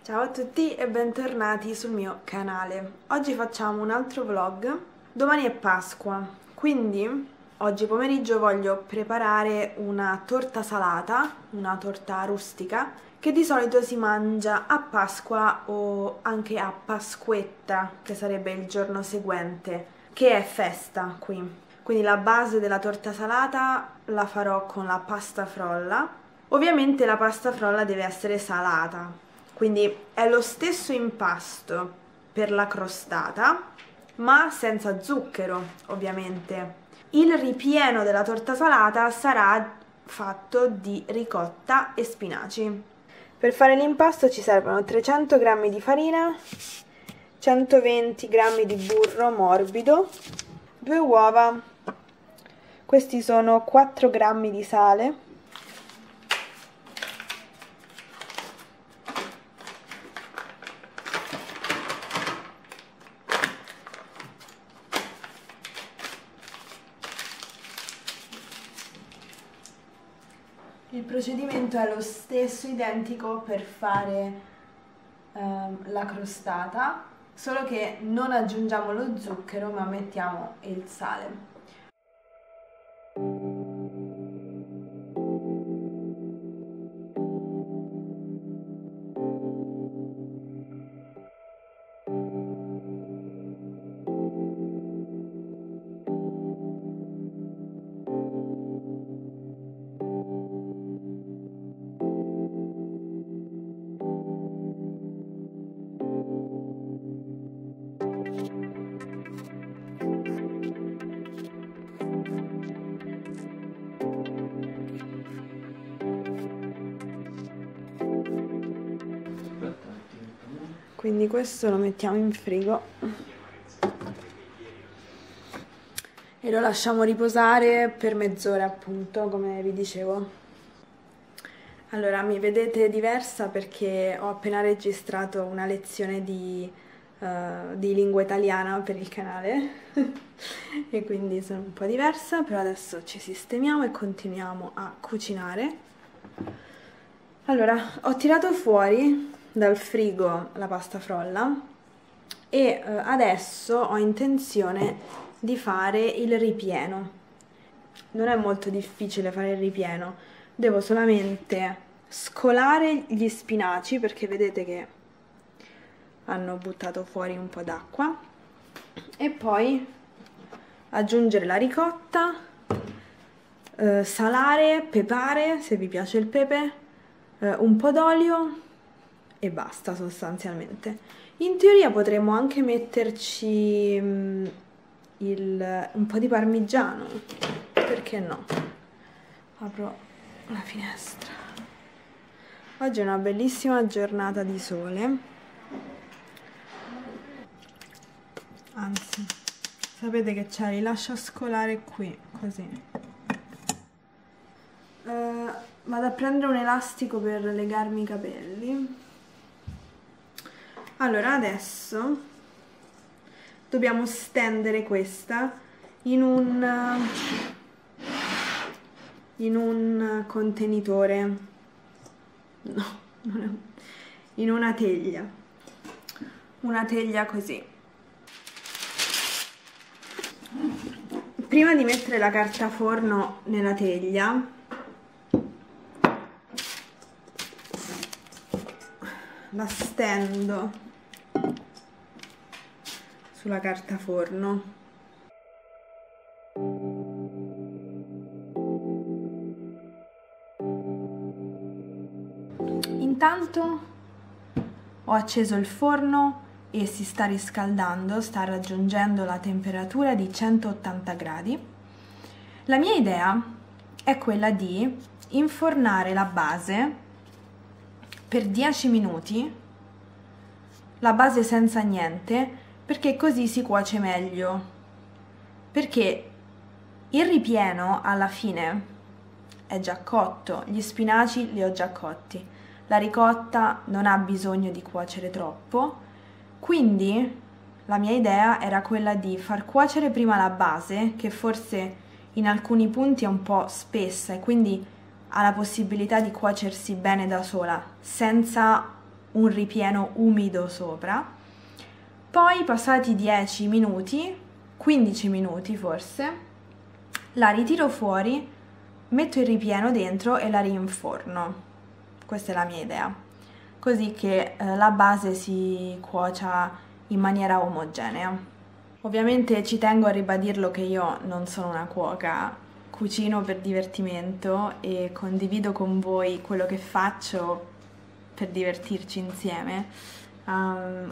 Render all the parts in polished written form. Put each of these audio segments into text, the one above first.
Ciao a tutti e bentornati sul mio canale. Oggi facciamo un altro vlog. Domani è Pasqua, quindi oggi pomeriggio voglio preparare una torta salata, una torta rustica, che di solito si mangia a Pasqua o anche a Pasquetta, che sarebbe il giorno seguente, che è festa qui. Quindi la base della torta salata la farò con la pasta frolla. Ovviamente la pasta frolla deve essere salata, quindi è lo stesso impasto per la crostata, ma senza zucchero, ovviamente. Il ripieno della torta salata sarà fatto di ricotta e spinaci. Per fare l'impasto ci servono 300 g di farina, 120 g di burro morbido, 2 uova, questi sono 4 g di sale, il procedimento è lo stesso, identico per fare la crostata, solo che non aggiungiamo lo zucchero ma mettiamo il sale. Quindi questo lo mettiamo in frigo e lo lasciamo riposare per mezz'ora, appunto, come vi dicevo. Allora, mi vedete diversa perché ho appena registrato una lezione di lingua italiana per il canale e quindi sono un po' diversa, però adesso ci sistemiamo e continuiamo a cucinare. Allora, ho tirato fuori dal frigo la pasta frolla e adesso ho intenzione di fare il ripieno. Non è molto difficile fare il ripieno, devo solamente scolare gli spinaci perché vedete che hanno buttato fuori un po' d'acqua e poi aggiungere la ricotta, salare, pepare se vi piace il pepe, un po' d'olio e basta sostanzialmente. In teoria potremmo anche metterci un po' di parmigiano, perché no? Apro la finestra. Oggi è una bellissima giornata di sole, anzi, sapete che c'è, li lascio scolare qui, così. Vado a prendere un elastico per legarmi i capelli. Allora, adesso dobbiamo stendere questa in un contenitore, no, in una teglia così. Prima di mettere la carta forno nella teglia, la stendo sulla carta forno. Intanto ho acceso il forno e si sta riscaldando, sta raggiungendo la temperatura di 180 gradi. La mia idea è quella di infornare la base per 10 minuti, la base senza niente, perché così si cuoce meglio, perché il ripieno alla fine è già cotto, gli spinaci li ho già cotti, la ricotta non ha bisogno di cuocere troppo, quindi la mia idea era quella di far cuocere prima la base, che forse in alcuni punti è un po' spessa e quindi ha la possibilità di cuocersi bene da sola, senza un ripieno umido sopra. Poi passati 10 minuti, 15 minuti forse, la ritiro fuori, metto il ripieno dentro e la rinforno. Questa è la mia idea, così che la base si cuocia in maniera omogenea. Ovviamente ci tengo a ribadirlo che io non sono una cuoca, cucino per divertimento e condivido con voi quello che faccio per divertirci insieme.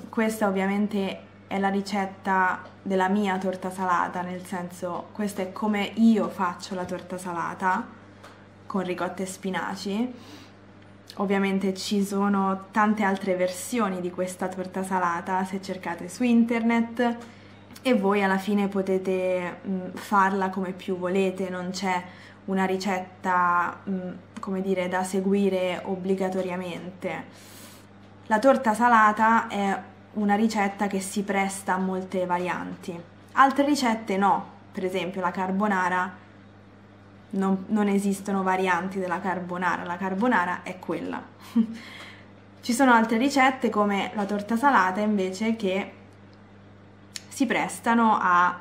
Questa ovviamente è la ricetta della mia torta salata, nel senso, questa è come io faccio la torta salata con ricotta e spinaci. Ovviamente ci sono tante altre versioni di questa torta salata se cercate su internet, e voi alla fine potete farla come più volete, non c'è una ricetta, come dire, da seguire obbligatoriamente. La torta salata è una ricetta che si presta a molte varianti. Altre ricette no, per esempio la carbonara, non esistono varianti della carbonara, la carbonara è quella. Ci sono altre ricette come la torta salata invece che si prestano a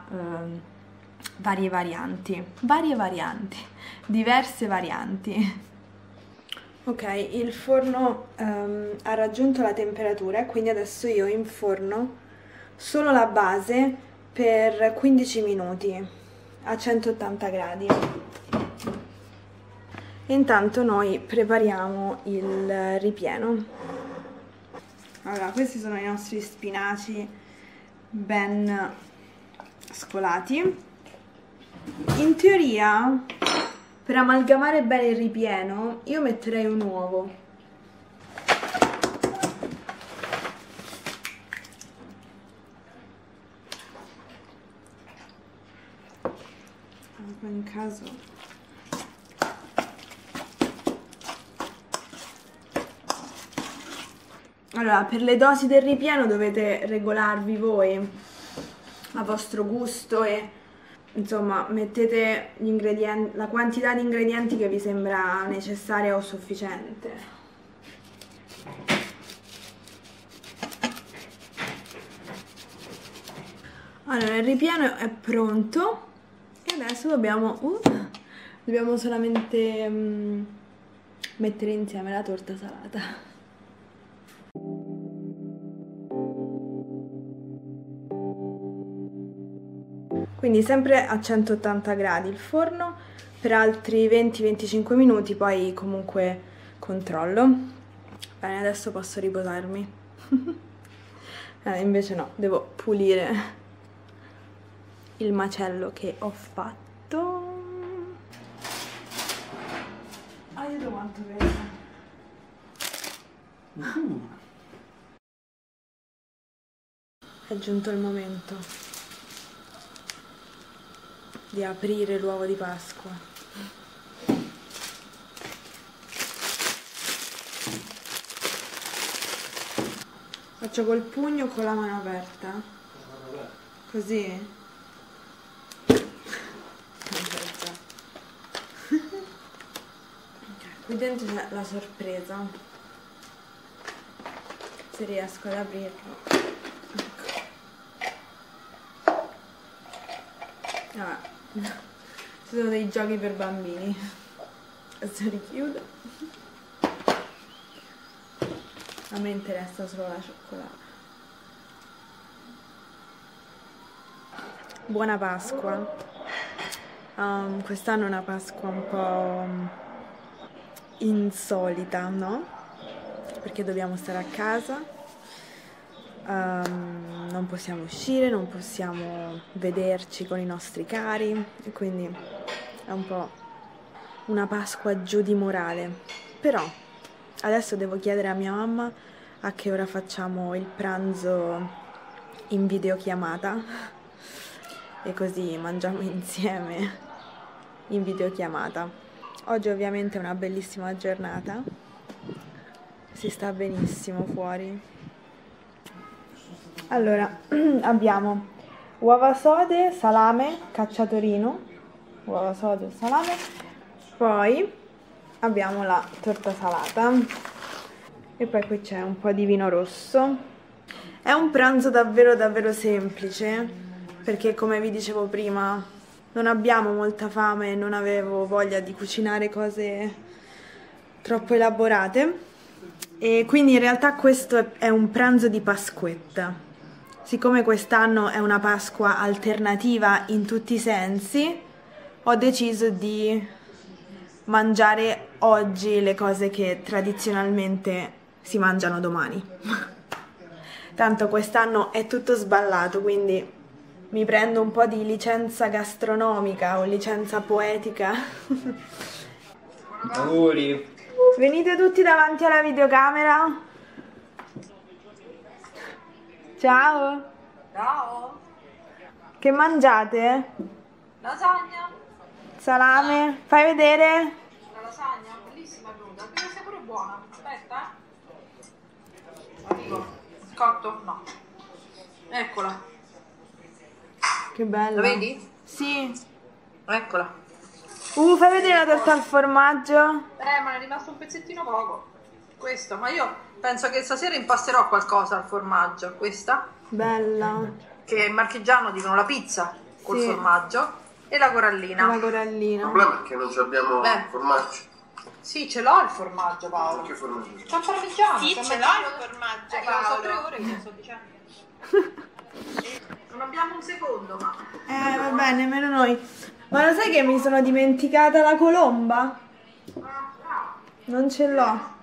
diverse varianti. Ok, il forno ha raggiunto la temperatura, quindi adesso io inforno solo la base per 15 minuti a 180 gradi. Intanto noi prepariamo il ripieno. Allora, questi sono i nostri spinaci ben scolati. In teoria, per amalgamare bene il ripieno, io metterei un uovo. In caso allora, per le dosi del ripieno dovete regolarvi voi a vostro gusto e insomma mettete gli ingredienti, la quantità di ingredienti che vi sembra necessaria o sufficiente. Allora, il ripieno è pronto e adesso dobbiamo solamente mettere insieme la torta salata. Quindi sempre a 180 gradi il forno per altri 20-25 minuti, poi comunque controllo. Bene, adesso posso riposarmi. Invece no, devo pulire il macello che ho fatto. Aiuto quanto pesa. È giunto il momento di aprire l'uovo di Pasqua. Faccio col pugno o con la mano aperta? Così? Qui dentro c'è la sorpresa. Se riesco ad aprirlo. Vabbè. Ci sono dei giochi per bambini. Adesso richiudo. A me interessa solo la cioccolata. Buona Pasqua. Quest'anno è una Pasqua un po' insolita, no? Perché dobbiamo stare a casa. Non possiamo uscire, non possiamo vederci con i nostri cari e quindi è un po' una Pasqua giù di morale. Però adesso devo chiedere a mia mamma a che ora facciamo il pranzo in videochiamata e così mangiamo insieme in videochiamata. Oggi ovviamente è una bellissima giornata, si sta benissimo fuori. Allora, abbiamo uova sode, salame, cacciatorino, uova sode, salame, poi abbiamo la torta salata. E poi qui c'è un po' di vino rosso. È un pranzo davvero davvero semplice, perché come vi dicevo prima non abbiamo molta fame e non avevo voglia di cucinare cose troppo elaborate. E quindi in realtà questo è un pranzo di Pasquetta. Siccome quest'anno è una Pasqua alternativa in tutti i sensi, ho deciso di mangiare oggi le cose che tradizionalmente si mangiano domani. Tanto quest'anno è tutto sballato, quindi mi prendo un po' di licenza gastronomica o licenza poetica. Auguri! Venite tutti davanti alla videocamera. Ciao! Ciao! Che mangiate? Lasagna! Salame? Fai vedere? La lasagna, bellissima cruda, deve essere pure buona. Aspetta, arrivo. Cotto? No. Eccola. Che bella. La vedi? Sì. Eccola. Fai vedere la torta al formaggio? Ma ne è rimasto un pezzettino poco. Questo, ma io penso che stasera impasterò qualcosa al formaggio. Questa, Bella. che in marchigiano dicono la pizza col Sì. formaggio, e la corallina. La corallina. Il problema è che non abbiamo formaggio. Sì, ce l'ho il formaggio, Paolo. Che formaggio? C'è un parmigiano. Sì, c'è ce un l'ho il mezzo- formaggio, Lo so Paolo. 3 ore che lo sto dicendo. Non abbiamo un secondo, ma... Va bene, nemmeno noi. Ma lo sai che mi sono dimenticata la colomba? Non ce l'ho.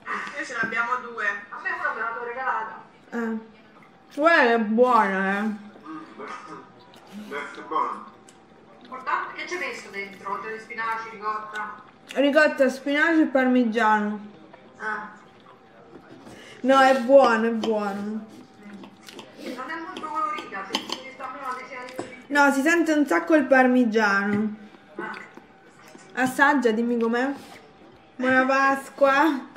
Noi ce ne abbiamo 2. A me una me l'hanno regalata. Guarda che è buona, È buono. Importante, che ci hai messo dentro? Oltre alle spinaci, ricotta? Ricotta, spinaci e parmigiano. Ah. No, è buono, è buono. Non è molto colorita, se mi sta prima una decina di... No, si sente un sacco il parmigiano. Assaggia, dimmi com'è. Buona Pasqua.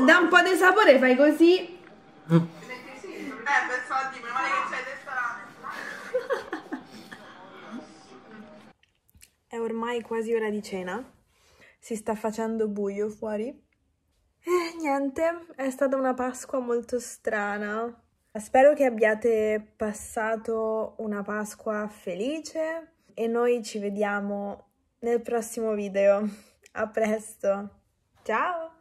Da un po' di sapore fai così. Per fatti, meno male che c'hai testa rame. È ormai quasi ora di cena. Si sta facendo buio fuori. E niente, è stata una Pasqua molto strana. Spero che abbiate passato una Pasqua felice e noi ci vediamo nel prossimo video. A presto. Ciao!